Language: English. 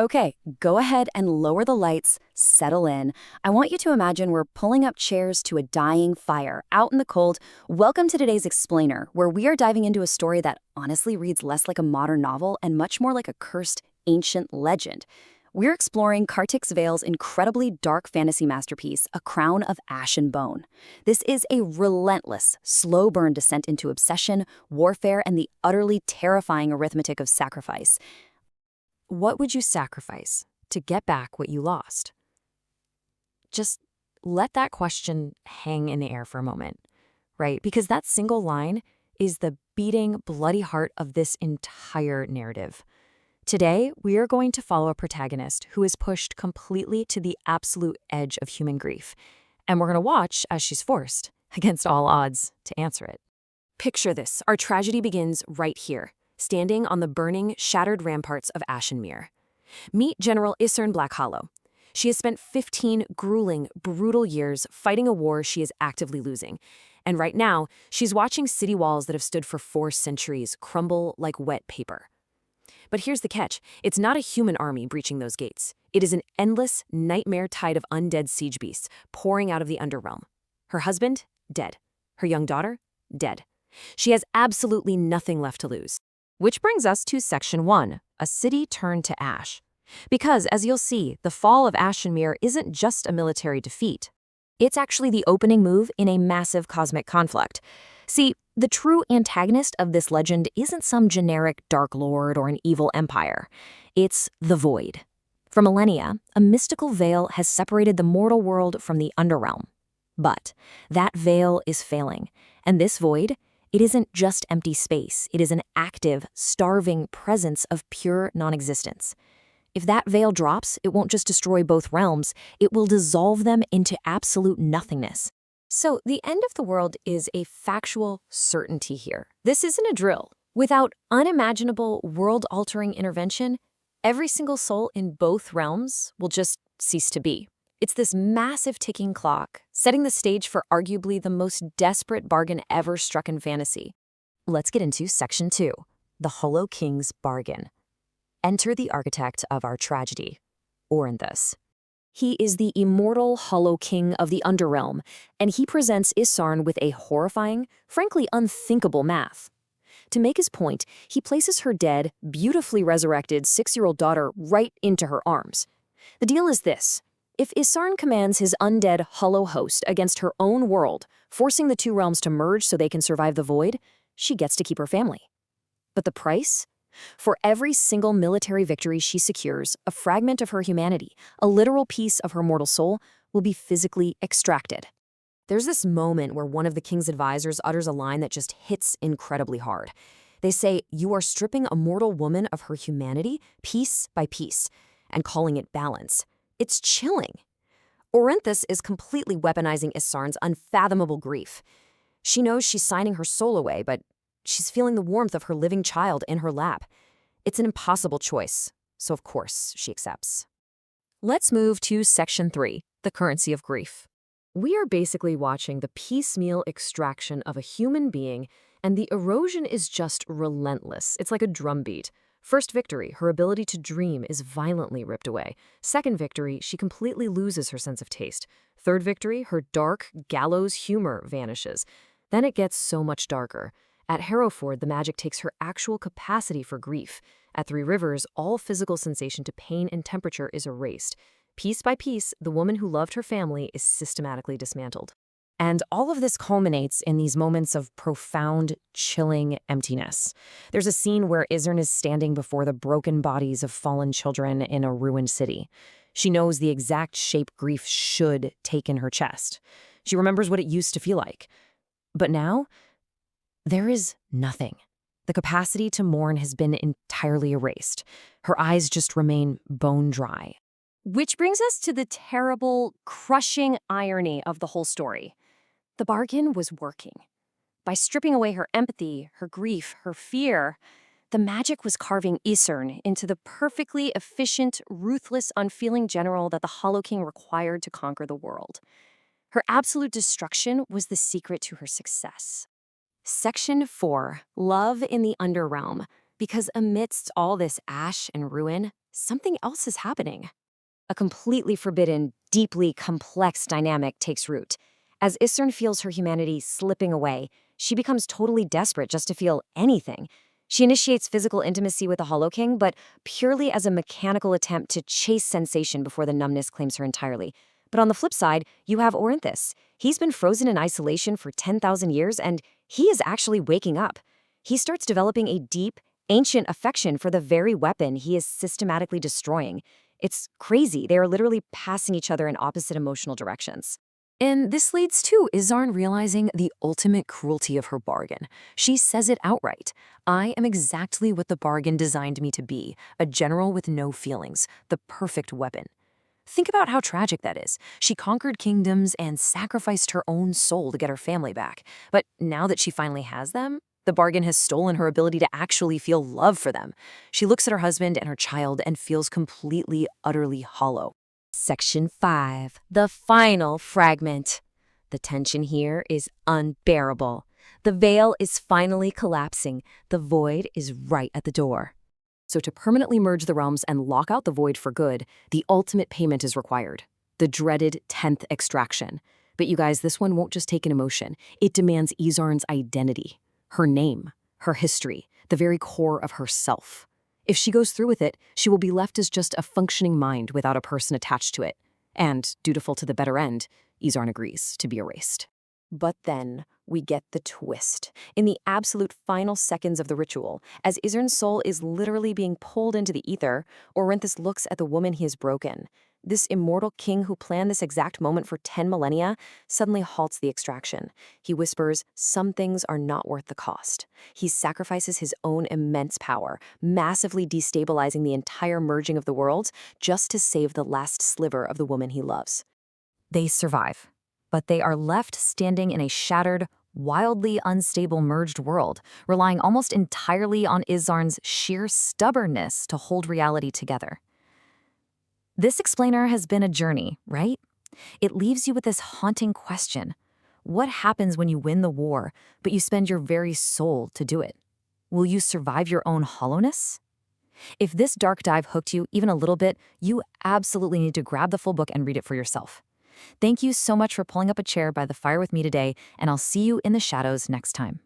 Okay, go ahead and lower the lights, settle in. I want you to imagine we're pulling up chairs to a dying fire out in the cold. Welcome to today's Explainer, where we are diving into a story that honestly reads less like a modern novel and much more like a cursed, ancient legend. We're exploring Kartix Vale's incredibly dark fantasy masterpiece, A Crown of Ash and Bone. This is a relentless, slow-burn descent into obsession, warfare, and the utterly terrifying arithmetic of sacrifice. What would you sacrifice to get back what you lost? Just let that question hang in the air for a moment, right? Because that single line is the beating, bloody heart of this entire narrative. Today, we are going to follow a protagonist who is pushed completely to the absolute edge of human grief, and we're going to watch as she's forced, against all odds, to answer it. Picture this. Our tragedy begins right here, standing on the burning, shattered ramparts of Ashenmere. Meet General Isern Blackhollow. She has spent 15 grueling, brutal years fighting a war she is actively losing. And right now, she's watching city walls that have stood for 4 centuries crumble like wet paper. But here's the catch. It's not a human army breaching those gates. It is an endless, nightmare tide of undead siege beasts pouring out of the Underrealm. Her husband? Dead. Her young daughter? Dead. She has absolutely nothing left to lose. Which brings us to Section 1, a city turned to ash. Because, as you'll see, the fall of Ashenmere isn't just a military defeat. It's actually the opening move in a massive cosmic conflict. See, the true antagonist of this legend isn't some generic dark lord or an evil empire. It's the Void. For millennia, a mystical veil has separated the mortal world from the Underrealm. But that veil is failing, and this Void, it isn't just empty space. It is an active, starving presence of pure non-existence. If that veil drops, it won't just destroy both realms, it will dissolve them into absolute nothingness. So the end of the world is a factual certainty here. This isn't a drill. Without unimaginable, world-altering intervention, every single soul in both realms will just cease to be. It's this massive ticking clock, setting the stage for arguably the most desperate bargain ever struck in fantasy. Let's get into Section 2, the Hollow King's Bargain. Enter the architect of our tragedy, Orinthus. He is the immortal Hollow King of the Underrealm, and he presents Isarn with a horrifying, frankly unthinkable math. To make his point, he places her dead, beautifully resurrected 6-year-old daughter right into her arms. The deal is this. If Isarn commands his undead hollow host against her own world, forcing the 2 realms to merge so they can survive the Void, she gets to keep her family. But the price? For every single military victory she secures, a fragment of her humanity, a literal piece of her mortal soul, will be physically extracted. There's this moment where one of the king's advisors utters a line that just hits incredibly hard. They say, "You are stripping a mortal woman of her humanity, piece by piece, and calling it balance." It's chilling. Orinthus is completely weaponizing Isarn's unfathomable grief. She knows she's signing her soul away, but she's feeling the warmth of her living child in her lap. It's an impossible choice, so of course she accepts. Let's move to Section 3, the currency of grief. We are basically watching the piecemeal extraction of a human being, and the erosion is just relentless. It's like a drumbeat. First victory, her ability to dream is violently ripped away. Second victory, she completely loses her sense of taste. Third victory, her dark, gallows humor vanishes. Then it gets so much darker. At Harrowford, the magic takes her actual capacity for grief. At Three Rivers, all physical sensation to pain and temperature is erased. Piece by piece, the woman who loved her family is systematically dismantled. And all of this culminates in these moments of profound, chilling emptiness. There's a scene where Isern is standing before the broken bodies of fallen children in a ruined city. She knows the exact shape grief should take in her chest. She remembers what it used to feel like. But now, there is nothing. The capacity to mourn has been entirely erased. Her eyes just remain bone dry. Which brings us to the terrible, crushing irony of the whole story. The bargain was working. By stripping away her empathy, her grief, her fear, the magic was carving Isern into the perfectly efficient, ruthless, unfeeling general that the Hollow King required to conquer the world. Her absolute destruction was the secret to her success. Section 4, Love in the Underrealm. Because amidst all this ash and ruin, something else is happening. A completely forbidden, deeply complex dynamic takes root. As Isern feels her humanity slipping away, she becomes totally desperate just to feel anything. She initiates physical intimacy with the Hollow King, but purely as a mechanical attempt to chase sensation before the numbness claims her entirely. But on the flip side, you have Orinthus. He's been frozen in isolation for 10,000 years, and he is actually waking up. He starts developing a deep, ancient affection for the very weapon he is systematically destroying. It's crazy. They are literally passing each other in opposite emotional directions. And this leads to Izarn realizing the ultimate cruelty of her bargain. She says it outright. I am exactly what the bargain designed me to be, a general with no feelings, the perfect weapon. Think about how tragic that is. She conquered kingdoms and sacrificed her own soul to get her family back. But now that she finally has them, the bargain has stolen her ability to actually feel love for them. She looks at her husband and her child and feels completely, utterly hollow. Section 5. The final fragment. The tension here is unbearable. The veil is finally collapsing. The void is right at the door. So to permanently merge the realms and lock out the void for good, the ultimate payment is required. The dreaded 10th extraction. But you guys, this one won't just take an emotion. It demands Izarn's identity. Her name, her history, the very core of herself. If she goes through with it, she will be left as just a functioning mind without a person attached to it. And, dutiful to the better end, Izarn agrees to be erased. But then we get the twist. In the absolute final seconds of the ritual, as Izarn's soul is literally being pulled into the ether, Orinthus looks at the woman he has broken. This immortal king who planned this exact moment for 10 millennia suddenly halts the extraction. He whispers, some things are not worth the cost. He sacrifices his own immense power, massively destabilizing the entire merging of the worlds, just to save the last sliver of the woman he loves. They survive, but they are left standing in a shattered, wildly unstable merged world, relying almost entirely on Izarn's sheer stubbornness to hold reality together. This explainer has been a journey, right? It leaves you with this haunting question. What happens when you win the war, but you spend your very soul to do it? Will you survive your own hollowness? If this dark dive hooked you even a little bit, you absolutely need to grab the full book and read it for yourself. Thank you so much for pulling up a chair by the fire with me today, and I'll see you in the shadows next time.